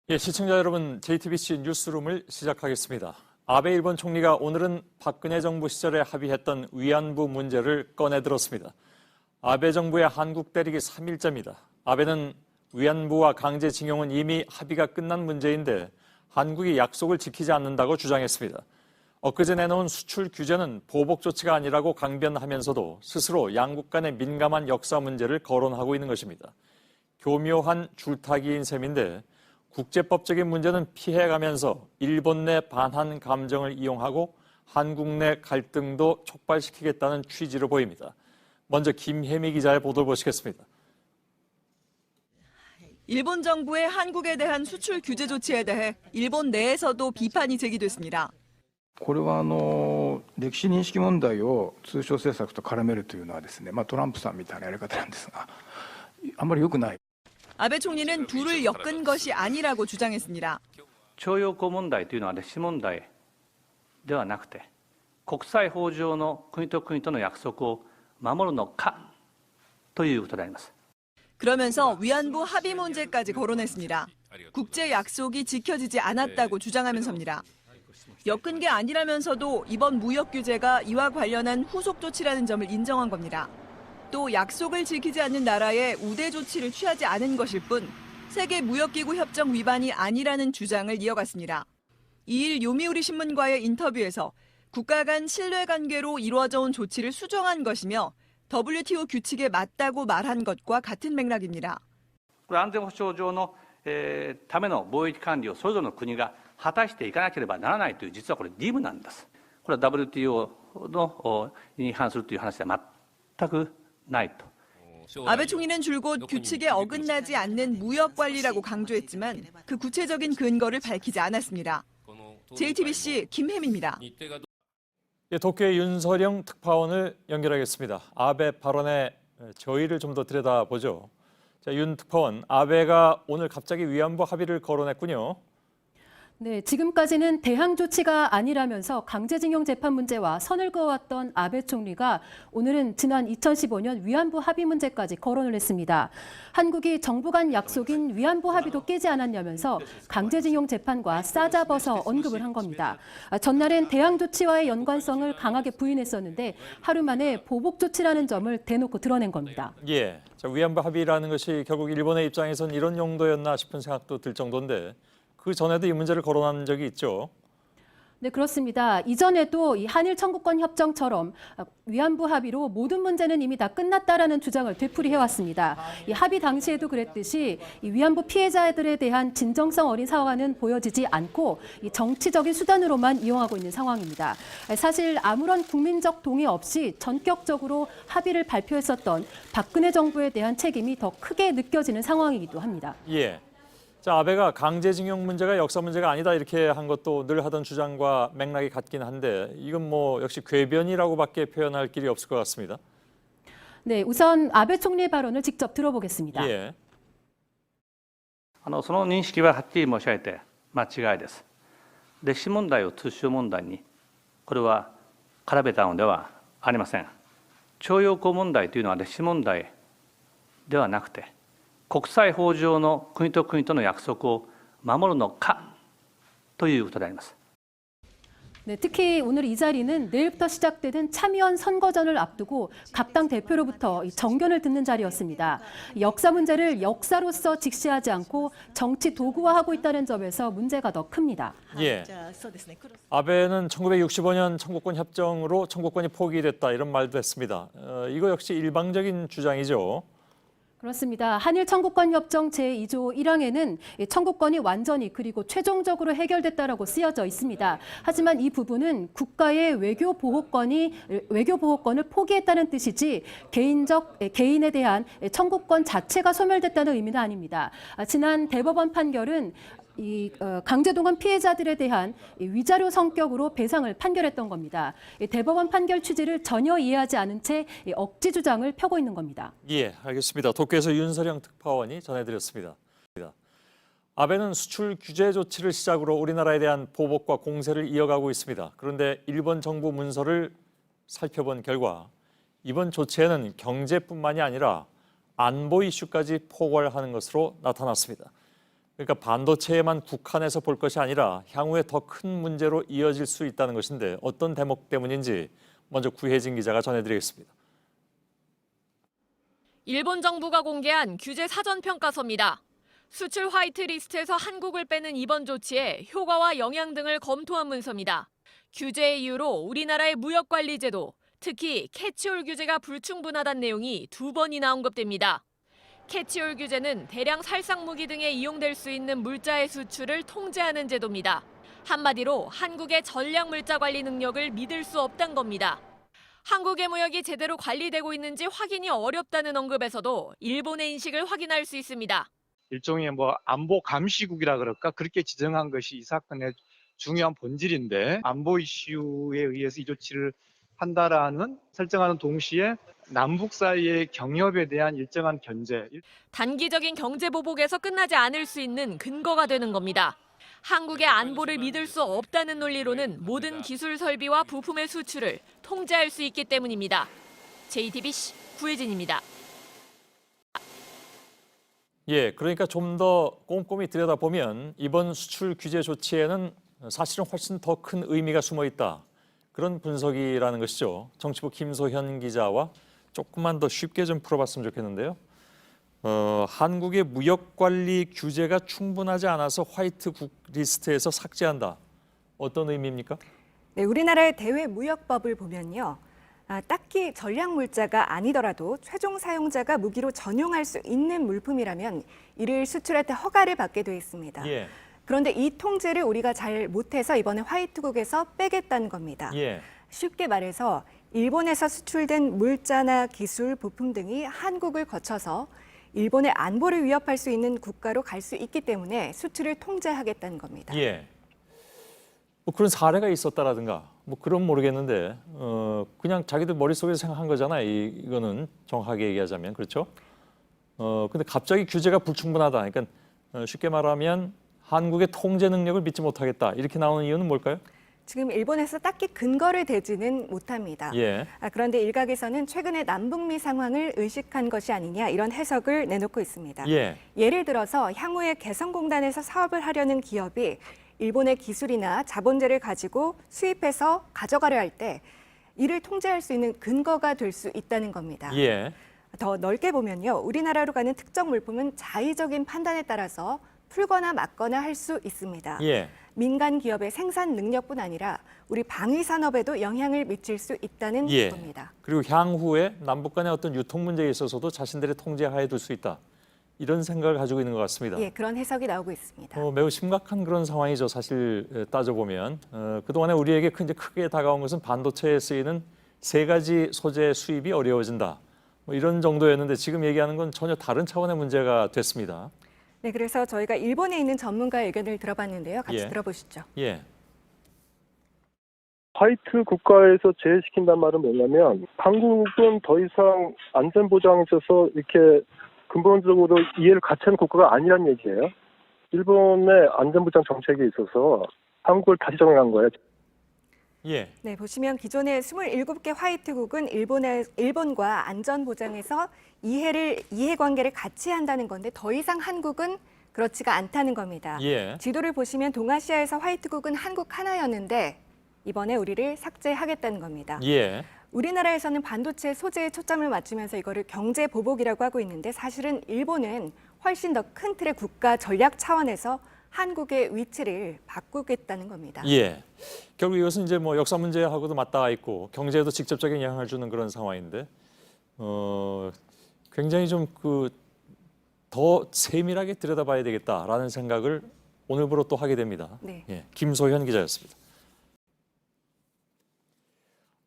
예, 시청자 여러분, JTBC 뉴스룸을 시작하겠습니다. 아베 일본 총리가 오늘은 박근혜 정부 시절에 합의했던 위안부 문제를 꺼내들었습니다. 아베 정부의 한국 때리기 3일째입니다. 아베는 위안부와 강제징용은 이미 합의가 끝난 문제인데 한국이 약속을 지키지 않는다고 주장했습니다. 엊그제 내놓은 수출 규제는 보복 조치가 아니라고 강변하면서도 스스로 양국 간의 민감한 역사 문제를 거론하고 있는 것입니다. 교묘한 줄타기인 셈인데 국제법적인 문제는 피해가면서 일본 내 반한 감정을 이용하고 한국 내 갈등도 촉발시키겠다는 취지로 보입니다. 먼저 김혜미 기자의 보도를 보시겠습니다. 일본 정부의 한국에 대한 수출 규제 조치에 대해 일본 내에서도 비판이 제기됐습니다. これは歴史認識問題を通商政策と絡めるというのはですね、トランプさんみたいなやり方なんですが、あんまり良くない。 아베 총리는 둘을 엮은 것이 아니라고 주장했습니다. 徴用工問題というのは歴史問題ではなくて、国際法上の国と国との約束を守るのかということであります。 그러면서 위안부 합의 문제까지 거론했습니다. 국제 약속이 지켜지지 않았다고 주장하면서입니다. 엮은 게 아니라면서도 이번 무역 규제가 이와 관련한 후속 조치라는 점을 인정한 겁니다. 또 약속을 지키지 않는 나라에 우대 조치를 취하지 않은 것일 뿐 세계무역기구 협정 위반이 아니라는 주장을 이어갔습니다. 2일 요미우리 신문과의 인터뷰에서 국가 간 신뢰관계로 이루어져 온 조치를 수정한 것이며 WTO 규칙에 맞다고 말한 것과 같은 맥락입니다. 安全保障上のための貿易管理をそれぞれの国が果たしていかなければならないという実はこれ義務なんです。これは WTO に違反するという話では全くないと. 아베 총리는 줄곧 규칙에 어긋나지 않는 무역 관리라고 강조했지만 그 구체적인 근거를 밝히지 않았습니다. JTBC 김혜미입니다. 예, 도쿄의 윤서령 특파원을 연결하겠습니다. 아베 발언의 저희를 좀 더 들여다보죠. 자, 윤 특파원, 아베가 오늘 갑자기 위안부 합의를 거론했군요. 네, 지금까지는 대항 조치가 아니라면서 강제징용 재판 문제와 선을 그어왔던 아베 총리가 오늘은 지난 2015년 위안부 합의 문제까지 거론을 했습니다. 한국이 정부 간 약속인 위안부 합의도 깨지 않았냐면서 강제징용 재판과 싸잡아서 언급을 한 겁니다. 전날엔 대항 조치와의 연관성을 강하게 부인했었는데 하루 만에 보복 조치라는 점을 대놓고 드러낸 겁니다. 예, 자, 위안부 합의라는 것이 결국 일본의 입장에선 이런 용도였나 싶은 생각도 들 정도인데 그 전에도 이 문제를 거론한 적이 있죠. 네, 그렇습니다. 이전에도 이 한일 청구권 협정처럼 위안부 합의로 모든 문제는 이미 다 끝났다라는 주장을 되풀이해왔습니다. 이 합의 당시에도 그랬듯이 이 위안부 피해자들에 대한 진정성 어린 사과는 보여지지 않고 이 정치적인 수단으로만 이용하고 있는 상황입니다. 사실 아무런 국민적 동의 없이 전격적으로 합의를 발표했었던 박근혜 정부에 대한 책임이 더 크게 느껴지는 상황이기도 합니다. 예. 자, 아베가 강제징용 문제가 역사 문제가 아니다 이렇게 한 것도 늘 하던 주장과 맥락이 같긴 한데 이건 뭐 역시 궤변이라고밖에 표현할 길이 없을 것 같습니다. 네, 우선 아베 총리의 발언을 직접 들어보겠습니다. 예. その認識ははっきり申し上げて間違いです。歴史問題を通商問題にこれは絡めたのではありません。徴用工問題というのは歴史問題ではなくて国際法上の国と国との約束を守るのかということであります。 네, 특히 오늘 이 자리는 내일부터 시작되는 참의원 선거전을 앞두고 각 당 대표로부터 정견을 듣는 자리였습니다. 역사 문제를 역사로서 직시하지 않고 정치 도구화하고 있다는 점에서 문제가 더 큽니다. 예. 아베는 1965년 청구권 협정으로 청구권이 포기됐다 이런 말도 했습니다. 이거 역시 일방적인 주장이죠. 그렇습니다. 한일 청구권 협정 제2조 1항에는 청구권이 완전히 그리고 최종적으로 해결됐다라고 쓰여져 있습니다. 하지만 이 부분은 국가의 외교 보호권을 포기했다는 뜻이지 개인에 대한 청구권 자체가 소멸됐다는 의미는 아닙니다. 지난 대법원 판결은 강제동원 피해자들에 대한 위자료 성격으로 배상을 판결했던 겁니다. 대법원 판결 취지를 전혀 이해하지 않은 채 억지 주장을 펴고 있는 겁니다. 예, 알겠습니다. 도쿄에서 윤서령 특파원이 전해드렸습니다. 아베는 수출 규제 조치를 시작으로 우리나라에 대한 보복과 공세를 이어가고 있습니다. 그런데 일본 정부 문서를 살펴본 결과 이번 조치에는 경제뿐만이 아니라 안보 이슈까지 포괄하는 것으로 나타났습니다. 그러니까 반도체에만 국한해서 볼 것이 아니라 향후에 더 큰 문제로 이어질 수 있다는 것인데 어떤 대목 때문인지 먼저 구혜진 기자가 전해드리겠습니다. 일본 정부가 공개한 규제 사전 평가서입니다. 수출 화이트리스트에서 한국을 빼는 이번 조치에 효과와 영향 등을 검토한 문서입니다. 규제의 이유로 우리나라의 무역관리제도, 특히 캐치홀 규제가 불충분하다는 내용이 2번이나 언급됩니다. 캐치홀 규제는 대량 살상무기 등에 이용될 수 있는 물자의 수출을 통제하는 제도입니다. 한마디로 한국의 전략 물자 관리 능력을 믿을 수 없다는 겁니다. 한국의 무역이 제대로 관리되고 있는지 확인이 어렵다는 언급에서도 일본의 인식을 확인할 수 있습니다. 일종의 안보 감시국이라 그럴까 그렇게 지정한 것이 이 사건의 중요한 본질인데 안보 이슈에 의해서 이 조치를 한다라는 설정하는 동시에 남북 사이의 경협에 대한 일정한 견제. 단기적인 경제 보복에서 끝나지 않을 수 있는 근거가 되는 겁니다. 한국의 안보를 믿을 수 없다는 논리로는 모든 기술 설비와 부품의 수출을 통제할 수 있기 때문입니다. JTBC 구혜진입니다. 예, 그러니까 좀 더 꼼꼼히 들여다보면 이번 수출 규제 조치에는 사실은 훨씬 더 큰 의미가 숨어 있다. 그런 분석이라는 것이죠. 정치부 김소현 기자와 조금만 더 쉽게 좀 풀어봤으면 좋겠는데요. 한국의 무역관리 규제가 충분하지 않아서 화이트국 리스트에서 삭제한다. 어떤 의미입니까? 네, 우리나라의 대외무역법을 보면요. 딱히 전략 물자가 아니더라도 최종 사용자가 무기로 전용할 수 있는 물품이라면 이를 수출할 때 허가를 받게 돼 있습니다. 예. 그런데 이 통제를 우리가 잘 못해서 이번에 화이트국에서 빼겠다는 겁니다. 예. 쉽게 말해서 일본에서 수출된 물자나 기술, 부품 등이 한국을 거쳐서 일본의 안보를 위협할 수 있는 국가로 갈 수 있기 때문에 수출을 통제하겠다는 겁니다. 예. 뭐 그런 사례가 있었다라든가 뭐 그런 모르겠는데 그냥 자기들 머릿속에서 생각한 거잖아요. 이거는 정확하게 얘기하자면 그렇죠. 근데 갑자기 규제가 불충분하다. 그러니까 쉽게 말하면 한국의 통제 능력을 믿지 못하겠다. 이렇게 나오는 이유는 뭘까요? 지금 일본에서 딱히 근거를 대지는 못합니다. 예. 그런데 일각에서는 최근에 남북미 상황을 의식한 것이 아니냐 이런 해석을 내놓고 있습니다. 예. 예를 들어서 향후에 개성공단에서 사업을 하려는 기업이 일본의 기술이나 자본재를 가지고 수입해서 가져가려 할 때 이를 통제할 수 있는 근거가 될 수 있다는 겁니다. 예. 더 넓게 보면요. 우리나라로 가는 특정 물품은 자의적인 판단에 따라서 풀거나 막거나 할 수 있습니다. 예. 민간 기업의 생산 능력뿐 아니라 우리 방위 산업에도 영향을 미칠 수 있다는 예. 겁니다. 그리고 향후에 남북 간의 어떤 유통 문제에 있어서도 자신들의 통제하에 둘 수 있다. 이런 생각을 가지고 있는 것 같습니다. 예, 그런 해석이 나오고 있습니다. 매우 심각한 그런 상황이죠. 사실 따져보면 그동안에 우리에게 이제 크게 다가온 것은 반도체에 쓰이는 3가지 소재 수입이 어려워진다. 뭐 이런 정도였는데 지금 얘기하는 건 전혀 다른 차원의 문제가 됐습니다. 네, 그래서 저희가 일본에 있는 전문가의 의견을 들어봤는데요. 같이 예. 들어보시죠. 예. 화이트 국가에서 제외시킨다는 말은 뭐냐면 한국은 더 이상 안전보장에 있어서 이렇게 근본적으로 이해를 같이 하는 국가가 아니란 얘기예요. 일본의 안전보장 정책에 있어서 한국을 다시 정해한 거예요. 예. 네, 보시면 기존의 27개 화이트국은 일본과 안전보장에서 이해관계를 같이 한다는 건데 더 이상 한국은 그렇지가 않다는 겁니다. 예. 지도를 보시면 동아시아에서 화이트국은 한국 하나였는데 이번에 우리를 삭제하겠다는 겁니다. 예. 우리나라에서는 반도체 소재에 초점을 맞추면서 이거를 경제 보복이라고 하고 있는데 사실은 일본은 훨씬 더 큰 틀의 국가 전략 차원에서 한국의 위치를 바꾸겠다는 겁니다. 예. 결국 이것은 이제 뭐 역사 문제하고도 맞닿아 있고 경제에도 직접적인 영향을 주는 그런 상황인데 굉장히 좀 더 세밀하게 들여다봐야 되겠다라는 생각을 오늘부로 또 하게 됩니다. 네. 예. 김소현 기자였습니다.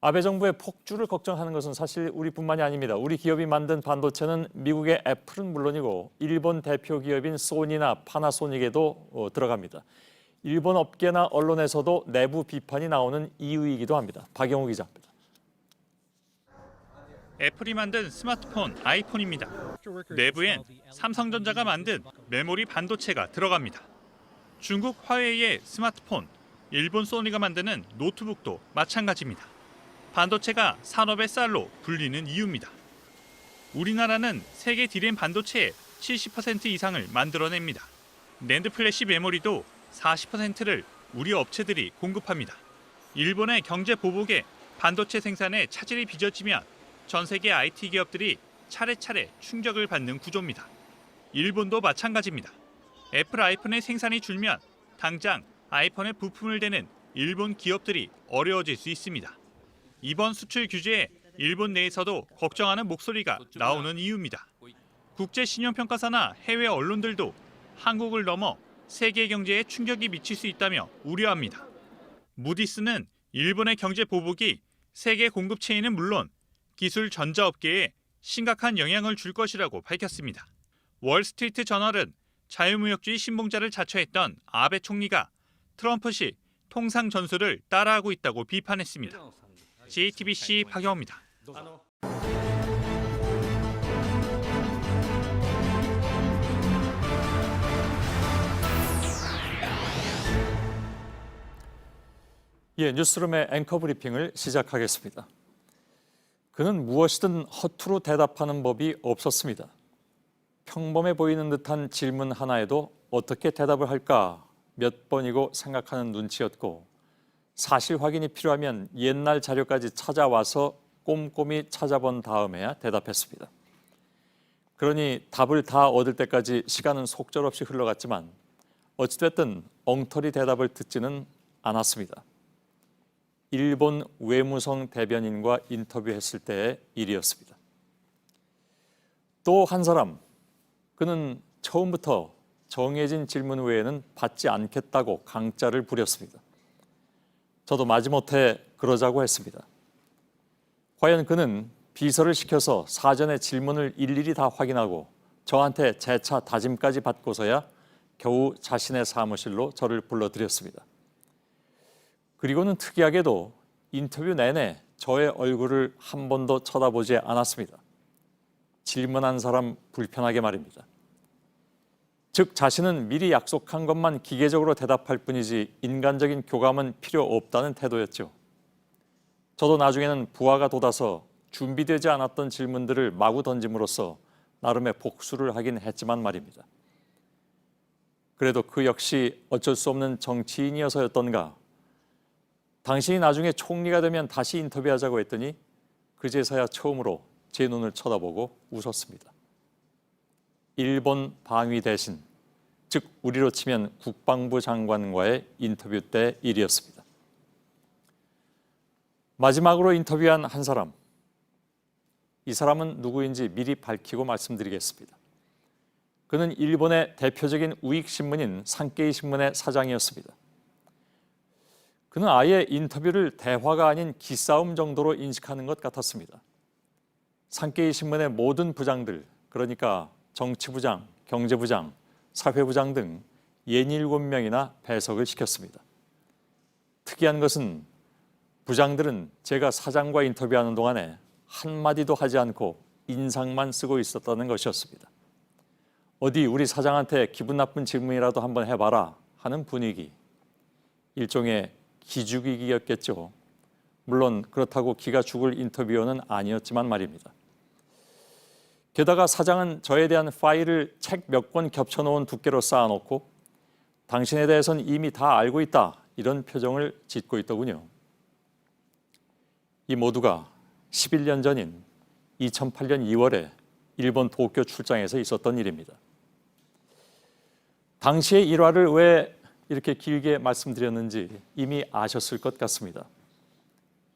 아베 정부의 폭주를 걱정하는 것은 사실 우리뿐만이 아닙니다. 우리 기업이 만든 반도체는 미국의 애플은 물론이고 일본 대표 기업인 소니나 파나소닉에도 들어갑니다. 일본 업계나 언론에서도 내부 비판이 나오는 이유이기도 합니다. 박영우 기자입니다. 애플이 만든 스마트폰 아이폰입니다. 내부엔 삼성전자가 만든 메모리 반도체가 들어갑니다. 중국 화웨이의 스마트폰, 일본 소니가 만드는 노트북도 마찬가지입니다. 반도체가 산업의 쌀로 불리는 이유입니다. 우리나라는 세계 디램 반도체의 70% 이상을 만들어냅니다. 낸드 플래시 메모리도 40%를 우리 업체들이 공급합니다. 일본의 경제 보복에 반도체 생산에 차질이 빚어지면 전 세계 IT 기업들이 차례차례 충격을 받는 구조입니다. 일본도 마찬가지입니다. 애플 아이폰의 생산이 줄면 당장 아이폰에 부품을 대는 일본 기업들이 어려워질 수 있습니다. 이번 수출 규제에 일본 내에서도 걱정하는 목소리가 나오는 이유입니다. 국제신용평가사나 해외 언론들도 한국을 넘어 세계 경제에 충격이 미칠 수 있다며 우려합니다. 무디스는 일본의 경제 보복이 세계 공급 체인은 물론 기술 전자업계에 심각한 영향을 줄 것이라고 밝혔습니다. 월스트리트 저널은 자유무역주의 신봉자를 자처했던 아베 총리가 트럼프식 통상 전술을 따라하고 있다고 비판했습니다. JTBC 박영호입니다. 예, 뉴스룸의 앵커 브리핑을 시작하겠습니다. 그는 무엇이든 허투루 대답하는 법이 없었습니다. 평범해 보이는 듯한 질문 하나에도 어떻게 대답을 할까 몇 번이고 생각하는 눈치였고 사실 확인이 필요하면 옛날 자료까지 찾아와서 꼼꼼히 찾아본 다음에야 대답했습니다. 그러니 답을 다 얻을 때까지 시간은 속절없이 흘러갔지만 어찌됐든 엉터리 대답을 듣지는 않았습니다. 일본 외무성 대변인과 인터뷰했을 때의 일이었습니다. 또 한 사람, 그는 처음부터 정해진 질문 외에는 받지 않겠다고 강짜를 부렸습니다. 저도 마지못해 그러자고 했습니다. 과연 그는 비서를 시켜서 사전에 질문을 일일이 다 확인하고 저한테 재차 다짐까지 받고서야 겨우 자신의 사무실로 저를 불러들였습니다. 그리고는 특이하게도 인터뷰 내내 저의 얼굴을 한 번도 쳐다보지 않았습니다. 질문한 사람 불편하게 말입니다. 즉 자신은 미리 약속한 것만 기계적으로 대답할 뿐이지 인간적인 교감은 필요 없다는 태도였죠. 저도 나중에는 부하가 돋아서 준비되지 않았던 질문들을 마구 던짐으로써 나름의 복수를 하긴 했지만 말입니다. 그래도 그 역시 어쩔 수 없는 정치인이어서였던가 당신이 나중에 총리가 되면 다시 인터뷰하자고 했더니 그제서야 처음으로 제 눈을 쳐다보고 웃었습니다. 일본 방위 대신, 즉 우리로 치면 국방부 장관과의 인터뷰 때 일이었습니다. 마지막으로 인터뷰한 한 사람, 이 사람은 누구인지 미리 밝히고 말씀드리겠습니다. 그는 일본의 대표적인 우익신문인 산케이 신문의 사장이었습니다. 그는 아예 인터뷰를 대화가 아닌 기싸움 정도로 인식하는 것 같았습니다. 산케이 신문의 모든 부장들, 그러니까 정치부장, 경제부장, 사회부장 등 67명이나 배석을 시켰습니다. 특이한 것은 부장들은 제가 사장과 인터뷰하는 동안에 한마디도 하지 않고 인상만 쓰고 있었다는 것이었습니다. 어디 우리 사장한테 기분 나쁜 질문이라도 한번 해봐라 하는 분위기, 일종의 기죽이기였겠죠. 물론 그렇다고 기가 죽을 인터뷰어는 아니었지만 말입니다. 게다가 사장은 저에 대한 파일을 책 몇 권 겹쳐놓은 두께로 쌓아놓고 당신에 대해서는 이미 다 알고 있다 이런 표정을 짓고 있더군요. 이 모두가 11년 전인 2008년 2월에 일본 도쿄 출장에서 있었던 일입니다. 당시의 일화를 왜 이렇게 길게 말씀드렸는지 이미 아셨을 것 같습니다.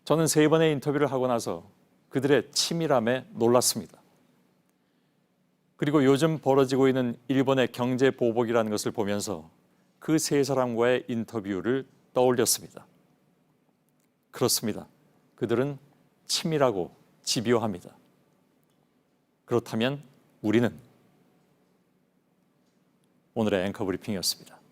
저는 3번의 인터뷰를 하고 나서 그들의 치밀함에 놀랐습니다. 그리고 요즘 벌어지고 있는 일본의 경제 보복이라는 것을 보면서 그 3사람과의 인터뷰를 떠올렸습니다. 그렇습니다. 그들은 치밀하고 집요합니다. 그렇다면 우리는 오늘의 앵커 브리핑이었습니다.